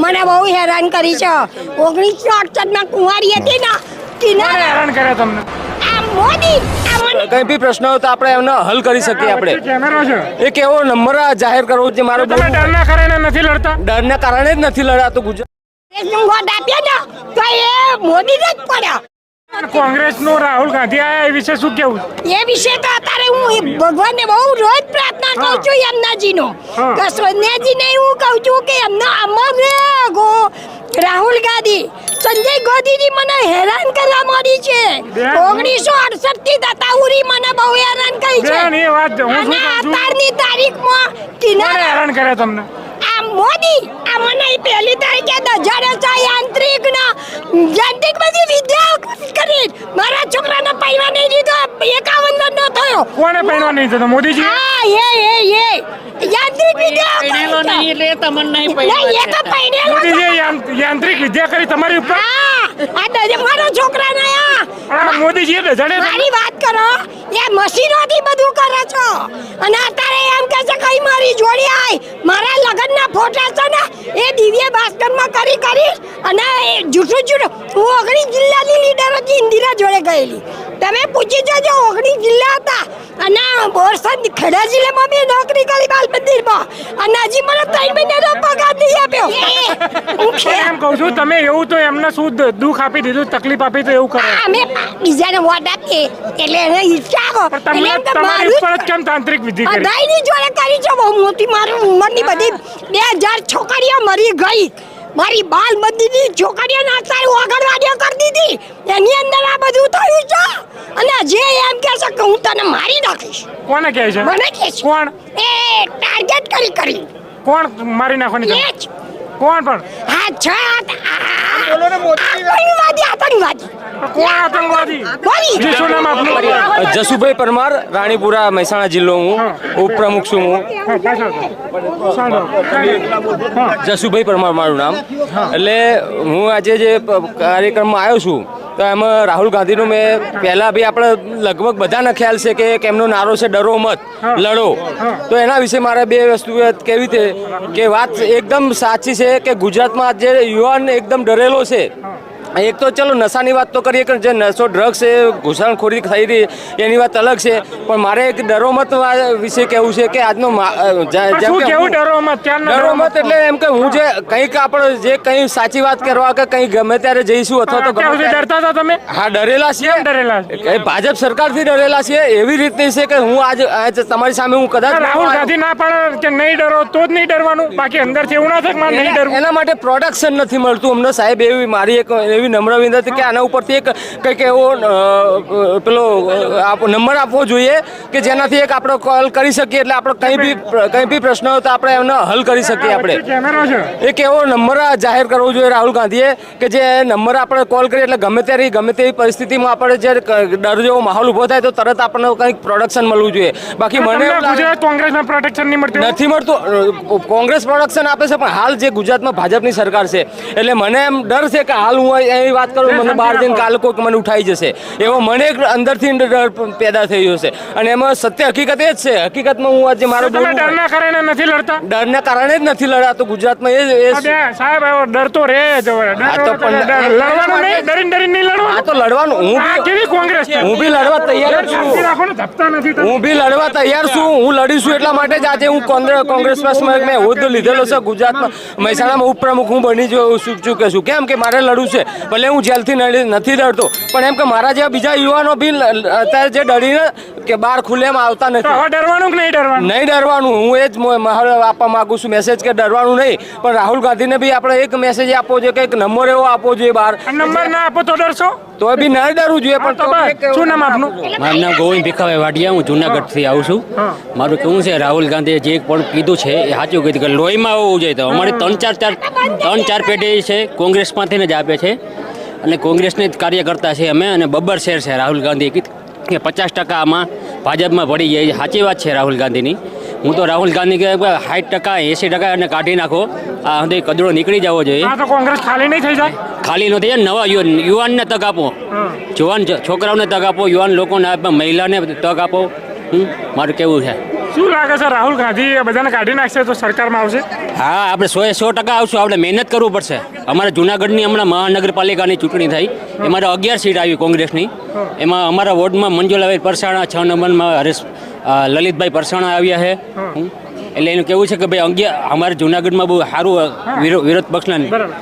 મને બહુ હેરાન કરી છે 1968 કુંવારી હતી ને કોણે હેરાન કર્યા તમને? આ મોદી આ મને કઈ બી પ્રશ્ન હોય તો આપણે એમનો હલ કરી શકીએ. આપણે કેમેરો છે. એક એવો નંબર જાહેર કરવો જે મારો તમે ડરના કારણે નથી લડતા? ડરના કારણે જ નથી લડાતું ગુજરાત. દેશનું વોટ આપ્યો ને તો એ મોદી જ પડ્યા. કોંગ્રેસનો રાહુલ ગાંધી આયા એ વિશે શું કેવું? એ વિશે તો અત્યારે હું ભગવાનને બહુ રોજ પ્રાર્થના કરું છું યમુનાજીનો હા. કે સોનિયાજીને હું કહું છું કે એમનો રાહુલ ગાંધી સંજય ગોધીજી મને હેરાન કરવા માંડી છે. બેન, 1968 થી દતાઉરી મને બહુ હેરાન કરી છે. બેન, એ વાત હું શું અને કહું છું? અત્યારની તારીખમાં કોણે કિનારા હેરાન કર્યા તમને? આ મોદી આ મને પહેલી તારીખે દજાડે છે યાંત્રિક બધી વિદ્યા કરી મારા છોકરાને પૈવા નહીં દીધો 51 નો થયો. કોણે પહેરવા નહીં થતો? મોદીજી? હા એ યાંત્રિક વિદ્યા પહેરેલો નહીં એટલે તમને નહીં નહીં એ તો પહેરેલો છે. મોદીજીએ યાંત્રિક વિદ્યા કરી તમારી ઉપર? હા આ મારો છોકરાને આ મોદીજીએ દજાડે તમને? મારી વાત કરો એ મશીનોથી બધું કરે છો અને અત્યારે એમ કહે છે કઈ મારી જોડી આય મારા લગ્નના ફોટા છે ને એ દિવ્ય ભાસ્કરમાં કરી અને એ જૂઠું હું 19 જિલ્લાની લીડર હતી ઇન્દિરા જોડે ગયેલી. તમે પૂછી જજો 19 જિલ્લા હતા અને બોરસદ ખેડા જિલ્લામાં બી નોકરી કરી બાલ મંદિરમાં અને હજી મને 3 મહિનાનો પગાર નહીં આપ્યો. એમ કહું છું તમે એવું તો એમને શું દુઃખ આપી દીધું, તકલીફ આપી તો એવું કરે? અમે બીજાને વોટ આપીએ એટલે એને ઈચ્છા આવો પણ તમને તમારી ઉપર જ કેમ તાંત્રિક વિધિ કરી? બધાયની જોડે કરી છે બહુ મોટી મારી ઉંમરની બધી 2000 છોકરીઓ મરી ગઈ. મારી બાલ મંદિરની છોકરીઓને અત્યારે ઓગણવાડીઓ કરી દીધી એની અંદર આ બધું થયું છે અને જે એમ કહે છે કે હું તને મારી નાખીશ. કોને કહે છે? મને કહે છે કોણ? એ ટાર્ગેટ કરી કોણ મારી નાખવાની એ છે? જ કોણ પણ? આ છે આતંકવાદી કોણ આતંકવાદી? બોલી જી, શું નામ આપનું? જસુભાઈ પરમાર, રાણીપુરા, મહેસાણા જિલ્લો. હું ઉપપ્રમુખ છું. હું હા, પાછળ. સાંભળો. હા. જસુભાઈ પરમાર મારું નામ. એટલે હું આજે જે કાર્યક્રમમાં આવ્યો છું તો એમાં રાહુલ ગાંધીનો મેં પહેલાં બી આપણે લગભગ બધાને ખ્યાલ છે કે એમનો નારો છે ડરો મત લડો. તો એના વિશે મારે બે વસ્તુ કહેવી છે કે વાત એકદમ સાચી છે કે ગુજરાતમાં જે યુવાન એકદમ ડરેલો છે. એક તો ચલો નશાની વાત તો કરીએ કે જે નશો ડ્રગ્સ છે ઘૂસણખોરી થઈ રહી એની વાત અલગ છે પણ મારે એક ડરોમત વિશે કહેવું છે કે આજનો શું કેવું ડરો મત? ક્યારનો ડરો મત? ડરોમત એટલે એમ કે હું જે કંઈક આપણે જે કંઈ સાચી વાત કરવા કે કંઈ ગમે ત્યારે જઈશું અથવા તો ક્યાં સુધી ડરતા હતા તમે? હા ડરેલા છીએ. ડરેલા છે? એ ભાજપ સરકારથી ડરેલા છીએ એવી રીતની છે કે હું આજ તમારી સામે હું કદાચ રાહુલ ગાંધી ના પાડે કે નહીં ડરો તો જ નહીં ડરવાનું, બાકી અંદરથી એવું ના થાય કે મારે નહીં ડરવું. એના માટે પ્રોડક્શન નથી મળતું અમને સાહેબ. એવી મારી એક એવી નમ્ર વિનંતી કે આના ઉપરથી એક કંઈક એવો પેલો નંબર આપવો જોઈએ કે જેનાથી એક આપણે કોલ કરી શકીએ એટલે આપણે કંઈ બી પ્રશ્ન હોય તો આપણે એનો હલ કરી શકીએ. આપણે કેમેરો છે. એક એવો નંબર જાહેર કરવો જોઈએ રાહુલ ગાંધીએ કે જે નંબર આપણે કોલ કરીએ એટલે ગમે ત્યારે ગમે તેવી પરિસ્થિતિમાં આપણે જે ડર જેવો માહોલ ઊભો થાય તો તરત આપણને કંઈક પ્રોડક્શન મળવું જોઈએ. બાકી મને તમને એવું લાગે ગુજરાત કોંગ્રેસના પ્રોટેક્શન નહીં મળતું? નથી મળતું. કોંગ્રેસ પ્રોડક્શન આપે છે પણ હાલ જે ગુજરાતમાં ભાજપની સરકાર છે એટલે મને એમ ડર છે કે હાલ હું એવી વાત કરું મને બહાર જઈને કાલે કોઈક મને ઉઠાઈ જશે એવો મને એક અંદરથી ડર પેદા થઈ ગયો છે. અને એમાં સત્ય હકીકત એ જ છે. હકીકતમાં હું આજે મારો તમે ડરના કારણે નથી લડતા? ડરના કારણે જ નથી લડાતું ગુજરાતમાં. એ સાહેબ એવો ડર તો રહે જ હવે. હા તો પણ લડવાનું નહીં, ડરીને નહીં આ લડવાનું. તો લડવાનું આ કેવી કોંગ્રેસ છે? હું બી લડવા તૈયાર છું. શાંતિ રાખો ને, ધપતા નથી તમે. હું બી લડવા તૈયાર છું. હું લડીશું એટલા માટે જ આજે હું કોંગ્રેસ પક્ષમાં મેં હોદ્દો લીધેલો છે ગુજરાતમાં. મહેસાણામાં ઉપપ્રમુખ હું બની ચૂક્યો છું. કેમ કે મારે લડવું છે. ભલે હું જેલથી નથી ડરતો પણ એમ કે મારા જેવા બીજા યુવાનો બી અત્યારે જે ડરીને કે બહાર ખુલ્લેમાં આવતા તો નથી. હવે ડરવાનું કે નહીં ડરવાનું? નહીં ડરવાનું. હું એ જ આપવા માંગુ છું મેસેજ કે ડરવાનું નહીં. પણ રાહુલ ગાંધીને બી આપણે એક મેસેજ આપવો જોઈએ કે એક નંબર એવો આપવો જોઈએ બહાર. આ નંબર ના આપો તો ડરશો? તો બી ન ડરવું જોઈએ. પણ તો બસ. શું નામ આપનું? મારું નામ ગોવિંદ ભીખાભાઈ વાડિયા, હું જુનાગઢથી આવું છું. મારું કેવું છે રાહુલ ગાંધીએ જે પણ કીધું છે એ સાચું કીધું કે લોહીમાં આવવું જોઈએ. તો અમારી 3-4 પેઢી છે કોંગ્રેસમાંથી જ આપે છે અને કોંગ્રેસને જ કાર્ય કરતા છે અમે. અને બબ્બર શેર છે રાહુલ ગાંધીએ કીધું કે 50% આમાં ભાજપમાં પડી જાય. સાચી વાત છે રાહુલ ગાંધીની. હું તો રાહુલ ગાંધી કે 60% 80% એને કાઢી નાખો. આ સુધી કદડો નીકળી જવો જોઈએ. આ તો કોંગ્રેસ ખાલી નહીં થઈ જાય? ખાલી નથી જાય. નવા યુવાનને તક આપો, જવાન છોકરાઓને તક આપો, યુવાન લોકોને આપો, મહિલાને તક આપો. મારું કેવું છે શું લાગે છે રાહુલ ગાંધી એ બધાને કાઢી નાખશે તો સરકારમાં આવશે? હા, આપણે 100% આવશું. આપણે મહેનત કરવું પડશે. અમારા જુનાગઢની હમણાં મહાનગરપાલિકાની ચૂંટણી થઈ, એમાં 11 સીટ આવી કોંગ્રેસની. એમાં અમારા વોર્ડમાં મંજુલાબેન પરસાણા, 6 નંબરમાં હરેશ લલિતભાઈ પરસાણા આવ્યા છે. એટલે એનું કેવું છે કે ભાઈ અમારા જુનાગઢમાં બહુ સારું વિરોધ પક્ષના બરાબર.